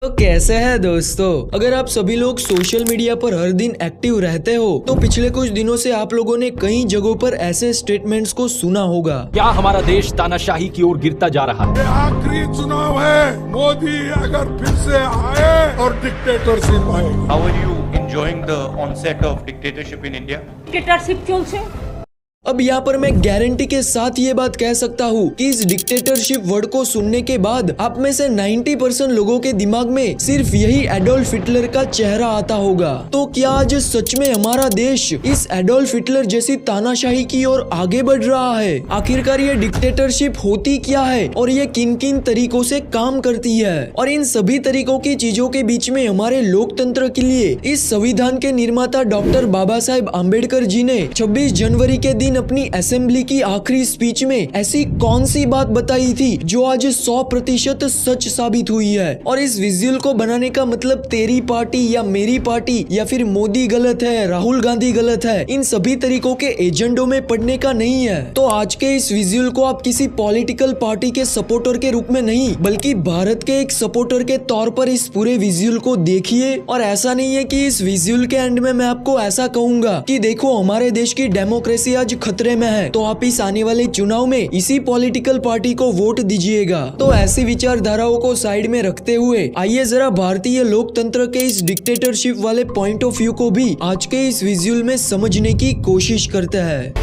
तो कैसे है दोस्तों, अगर आप सभी लोग सोशल मीडिया पर हर दिन एक्टिव रहते हो तो पिछले कुछ दिनों से आप लोगों ने कई जगहों पर ऐसे स्टेटमेंट्स को सुना होगा। क्या हमारा देश तानाशाही की ओर गिरता जा रहा है? ये आखिरी चुनाव है, मोदी अगर फिर से आए और डिक्टेटरशिप आए। How are you enjoying the onset of dictatorship in India? Dictatorship चलছে। अब यहाँ पर मैं गारंटी के साथ ये बात कह सकता हूँ कि इस डिक्टेटरशिप वर्ड को सुनने के बाद आप में से 90% लोगों के दिमाग में सिर्फ यही एडोल्फ हिटलर का चेहरा आता होगा। तो क्या आज सच में हमारा देश इस एडोल्फ हिटलर जैसी तानाशाही की ओर आगे बढ़ रहा है? आखिरकार ये डिक्टेटरशिप होती क्या है और ये किन किन तरीकों से काम करती है, और इन सभी तरीकों की चीजों के बीच में हमारे लोकतंत्र के लिए इस संविधान के निर्माता डॉक्टर बाबा साहेब आम्बेडकर जी ने 26 जनवरी के दिन अपनी असेंबली की आखिरी स्पीच में ऐसी कौन सी बात बताई थी जो आज 100% सच साबित हुई है। और इस विजुअल को बनाने का मतलब तेरी पार्टी या मेरी पार्टी या फिर मोदी गलत है, राहुल गांधी गलत है, इन सभी तरीकों के एजेंडों में पढ़ने का नहीं है। तो आज के इस विजुअल को आप किसी पॉलिटिकल पार्टी के सपोर्टर के रूप में नहीं बल्कि भारत के एक सपोर्टर के तौर पर इस पूरे विजुअल को देखिए। और ऐसा नहीं है कि इस विजुअल के एंड में मैं आपको ऐसा कहूंगा कि देखो हमारे देश की डेमोक्रेसी आज खतरे में है, तो आप इस आने वाले चुनाव में इसी पॉलिटिकल पार्टी को वोट दीजिएगा। तो ऐसी विचारधाराओं को साइड में रखते हुए आइए जरा भारतीय लोकतंत्र के इस डिक्टेटरशिप वाले पॉइंट ऑफ व्यू को भी आज के इस विजुअल में समझने की कोशिश करते हैं।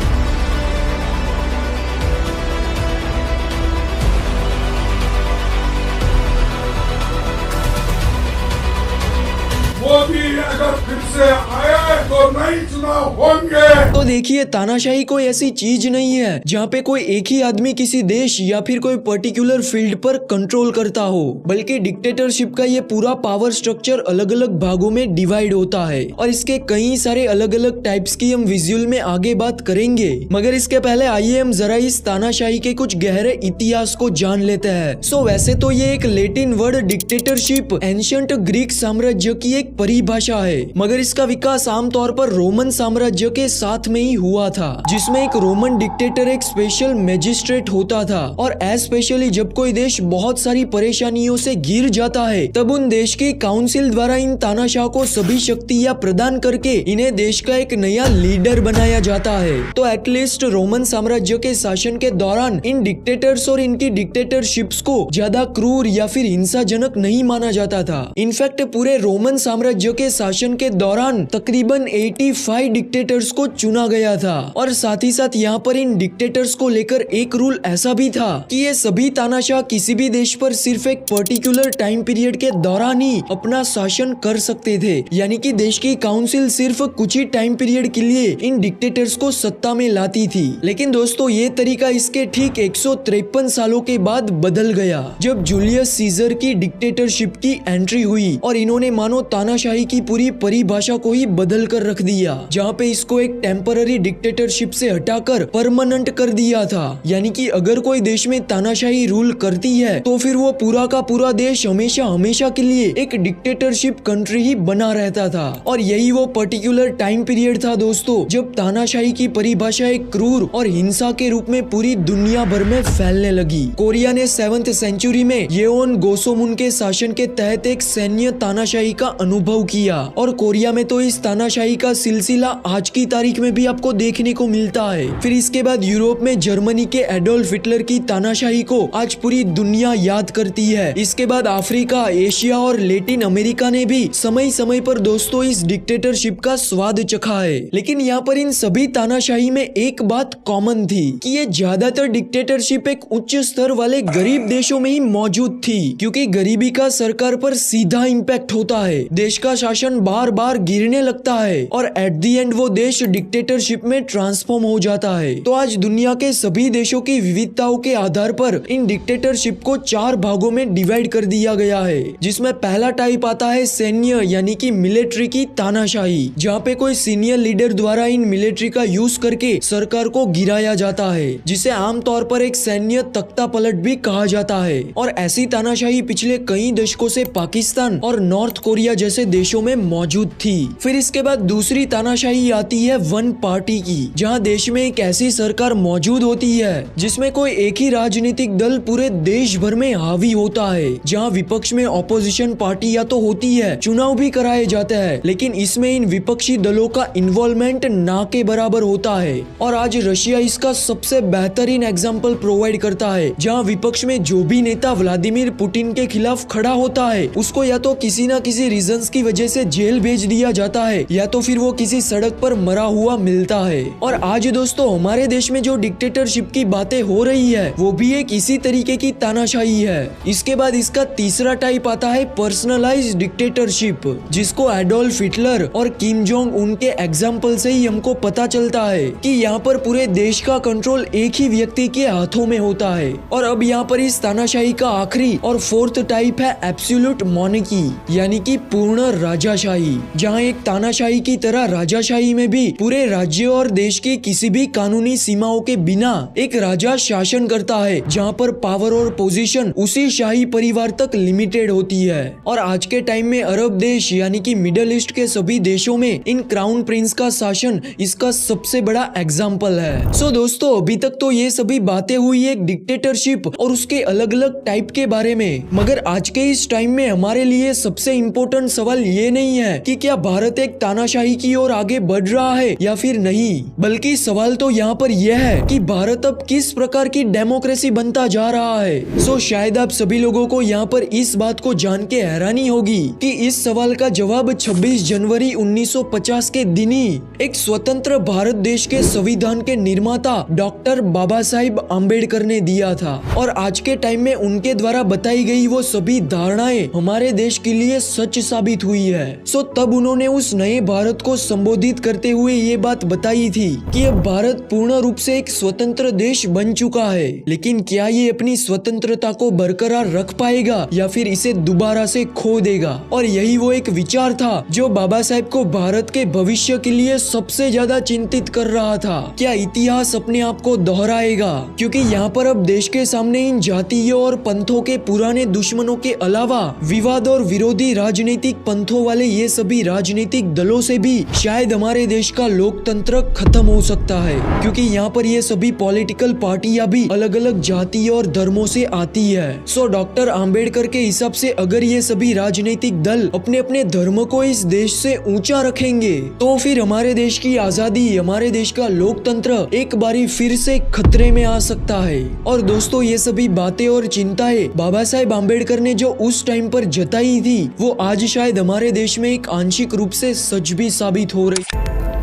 मोदी अगर फिर से आए तो नए चुनाव होंगे। तो देखिए, तानाशाही कोई ऐसी चीज नहीं है जहाँ पे कोई एक ही आदमी किसी देश या फिर कोई पर्टिकुलर फील्ड पर कंट्रोल करता हो, बल्कि डिक्टेटरशिप का ये पूरा पावर स्ट्रक्चर अलग अलग भागों में डिवाइड होता है और इसके कई सारे अलग अलग टाइप्स की हम विजुअल में आगे बात करेंगे। मगर इसके पहले आइए हम जरा इस तानाशाही के कुछ गहरे इतिहास को जान लेते हैं। सो वैसे तो ये एक Latin word dictatorship ancient Greek साम्राज्य की एक परिभाषा है, मगर इसका विकास आमतौर पर रोमन साम्राज्य के साथ में ही हुआ था, जिसमें एक रोमन डिक्टेटर एक स्पेशल मैजिस्ट्रेट होता था। और स्पेशली जब कोई देश बहुत सारी परेशानियों से घिर जाता है तब उन देश की काउंसिल द्वारा इन तानाशाह को सभी शक्तियां प्रदान करके इन्हें देश का एक नया लीडर बनाया जाता है। तो एटलीस्ट रोमन साम्राज्य के शासन के दौरान इन डिक्टेटर्स और इनकी डिक्टेटरशिप्स को ज्यादा क्रूर या फिर हिंसाजनक नहीं माना जाता था। इनफैक्ट पूरे रोमन साम्राज्य के शासन के दौरान तकरीबन 85 डिक्टेटर्स को चुना गया था। और साथ ही साथ यहाँ पर इन डिक्टेटर्स को लेकर एक रूल ऐसा भी था कि ये सभी तानाशाह किसी भी देश पर सिर्फ एक पर्टिकुलर टाइम पीरियड के दौरान ही अपना शासन कर सकते थे, यानी कि देश की काउंसिल सिर्फ कुछ ही टाइम पीरियड के लिए इन डिक्टेटर्स को सत्ता में लाती थी। लेकिन दोस्तों ये तरीका इसके ठीक 153 सालों के बाद बदल गया, जब जूलियस सीजर की डिक्टेटरशिप की एंट्री हुई और इन्होंने मानो तानाशाही की पूरी परिभाषा को ही बदल कर रख दिया, जहाँ पे इसको एक टेम्पररी डिक्टेटरशिप से हटाकर परमानेंट कर दिया था। यानी कि अगर कोई देश में तानाशाही रूल करती है तो फिर वो पूरा का पूरा देश हमेशा हमेशा के लिए एक डिक्टेटरशिप कंट्री ही बना रहता था। और यही वो पर्टिकुलर टाइम पीरियड था दोस्तों जब तानाशाही की परिभाषा एक क्रूर और हिंसा के रूप में पूरी दुनिया भर में फैलने लगी। कोरिया ने 7th सेंचुरी में येओन गोसोमुन के शासन के तहत एक सैन्य तानाशाही का अनुभव किया, और कोरिया में तो इस तानाशाही का सिलसिला आज की तारीख में भी आपको देखने को मिलता है। फिर इसके बाद यूरोप में जर्मनी के एडोल्फ हिटलर की तानाशाही को आज पूरी दुनिया याद करती है। इसके बाद अफ्रीका, एशिया और लैटिन अमेरिका ने भी समय समय पर दोस्तों इस डिक्टेटरशिप का स्वाद चखा है। लेकिन यहाँ पर इन सभी तानाशाही में एक बात कॉमन थी कि ये ज्यादातर डिक्टेटरशिप एक उच्च स्तर वाले गरीब देशों में ही मौजूद थी, क्योंकि गरीबी का सरकार पर सीधा इम्पैक्ट होता है, देश का शासन बार बार गिरने लगता है और एट दी एंड वो देश डिक्टेटरशिप में ट्रांसफॉर्म हो जाता है। तो आज दुनिया के सभी देशों की विविधताओं के आधार पर इन डिक्टेटरशिप को 4 भागों में डिवाइड कर दिया गया है, जिसमें पहला टाइप आता है सैन्य यानी कि मिलिट्री की तानाशाही, जहाँ पे कोई सीनियर लीडर द्वारा इन मिलिट्री का यूज करके सरकार को गिराया जाता है, जिसे आमतौर पर एक सैन्य तख्ता पलट भी कहा जाता है। और ऐसी तानाशाही पिछले कई दशकों से पाकिस्तान और नॉर्थ कोरिया जैसे देशों में मौजूद थी। फिर इसके बाद दूसरी तानाशाही आती है वन पार्टी की, जहां देश में एक ऐसी सरकार मौजूद होती है जिसमें कोई एक ही राजनीतिक दल पूरे देश भर में हावी होता है, जहां विपक्ष में ऑपोजिशन पार्टी या तो होती है, चुनाव भी कराए जाते हैं, लेकिन इसमें इन विपक्षी दलों का इन्वॉल्वमेंट ना के बराबर होता है। और आज रशिया इसका सबसे बेहतरीन एग्जाम्पल प्रोवाइड करता है, जहाँ विपक्ष में जो भी नेता व्लादिमीर पुतिन के खिलाफ खड़ा होता है उसको या तो किसी न किसी रीजंस की वजह से जेल भेज दिया जाता है या तो फिर वो किसी सड़क पर मरा हुआ मिलता है। और आज दोस्तों हमारे देश में जो डिक्टेटरशिप की बातें हो रही है वो भी एक इसी तरीके की तानाशाही है। इसके बाद इसका तीसरा टाइप आता है पर्सनलाइज्ड डिक्टेटरशिप, जिसको एडोल्फ हिटलर और किम जोंग उनके एग्जाम्पल से ही हमको पता चलता है कि यहाँ पर पूरे देश का कंट्रोल एक ही व्यक्ति के हाथों में होता है। और अब यहाँ पर इस तानाशाही का आखिरी और फोर्थ टाइप है एब्सोल्यूट मोनार्की, यानी कि पूर्ण राजाशाही, जहाँ एक तानाशाही की तरह राजाशाही में भी पूरे राज्य और देश की किसी भी कानूनी सीमाओं के बिना एक राजा शासन करता है, जहाँ पर पावर और पोजीशन उसी शाही परिवार तक लिमिटेड होती है। और आज के टाइम में अरब देश यानी कि मिडिल ईस्ट के सभी देशों में इन क्राउन प्रिंस का शासन इसका सबसे बड़ा एग्जाम्पल है। सो दोस्तों अभी तक तो ये सभी बातें हुई एक डिक्टेटरशिप और उसके अलग अलग टाइप के बारे में, मगर आज के इस टाइम में हमारे लिए सबसे इम्पोर्टेंट सवाल ये नहीं है कि क्या भारत एक तानाशाही की ओर आगे बढ़ रहा है या फिर नहीं, बल्कि सवाल तो यहाँ पर यह है कि भारत अब किस प्रकार की डेमोक्रेसी बनता जा रहा है। सो शायद आप सभी लोगों को यहाँ पर इस बात को जान के हैरानी होगी कि इस सवाल का जवाब 26 जनवरी 1950 के दिन ही एक स्वतंत्र भारत देश के संविधान के निर्माता डॉक्टर बाबा साहिब आम्बेडकर ने दिया था। और आज के टाइम में उनके द्वारा बताई गई वो सभी धारणाएं हमारे देश के लिए सच साबित हुई है। सो तब उन्होंने उस नए भारत को संबोधित करते हुए ये बात बताई थी कि अब भारत पूर्ण रूप से एक स्वतंत्र देश बन चुका है, लेकिन क्या ये अपनी स्वतंत्रता को बरकरार रख पाएगा या फिर इसे दोबारा से खो देगा। और यही वो एक विचार था जो बाबा साहेब को भारत के भविष्य के लिए सबसे ज्यादा चिंतित कर रहा था। क्या इतिहास अपने आप को दोहराएगा? क्योंकि यहाँ पर अब देश के सामने इन जातियों और पंथों के पुराने दुश्मनों के अलावा विवाद और विरोधी राजनीतिक पंथों वाले ये सभी राजनीतिक दलों से भी शायद हमारे देश का लोकतंत्र खत्म हो सकता है, क्योंकि यहाँ पर ये सभी पॉलिटिकल पार्टियां भी अलग अलग जाति और धर्मों से आती है। सो डॉक्टर आम्बेडकर के हिसाब से अगर ये सभी राजनीतिक दल अपने अपने धर्म को इस देश से ऊंचा रखेंगे तो फिर हमारे देश की आजादी, हमारे देश का लोकतंत्र एक बारी फिर से खतरे में आ सकता है। और दोस्तों ये सभी बातें और चिंताएं बाबा साहेब आम्बेडकर ने जो उस टाइम पर जताई थी वो आज शायद हमारे देश में एक आंशिक रूप से सच भी साबित हो रही।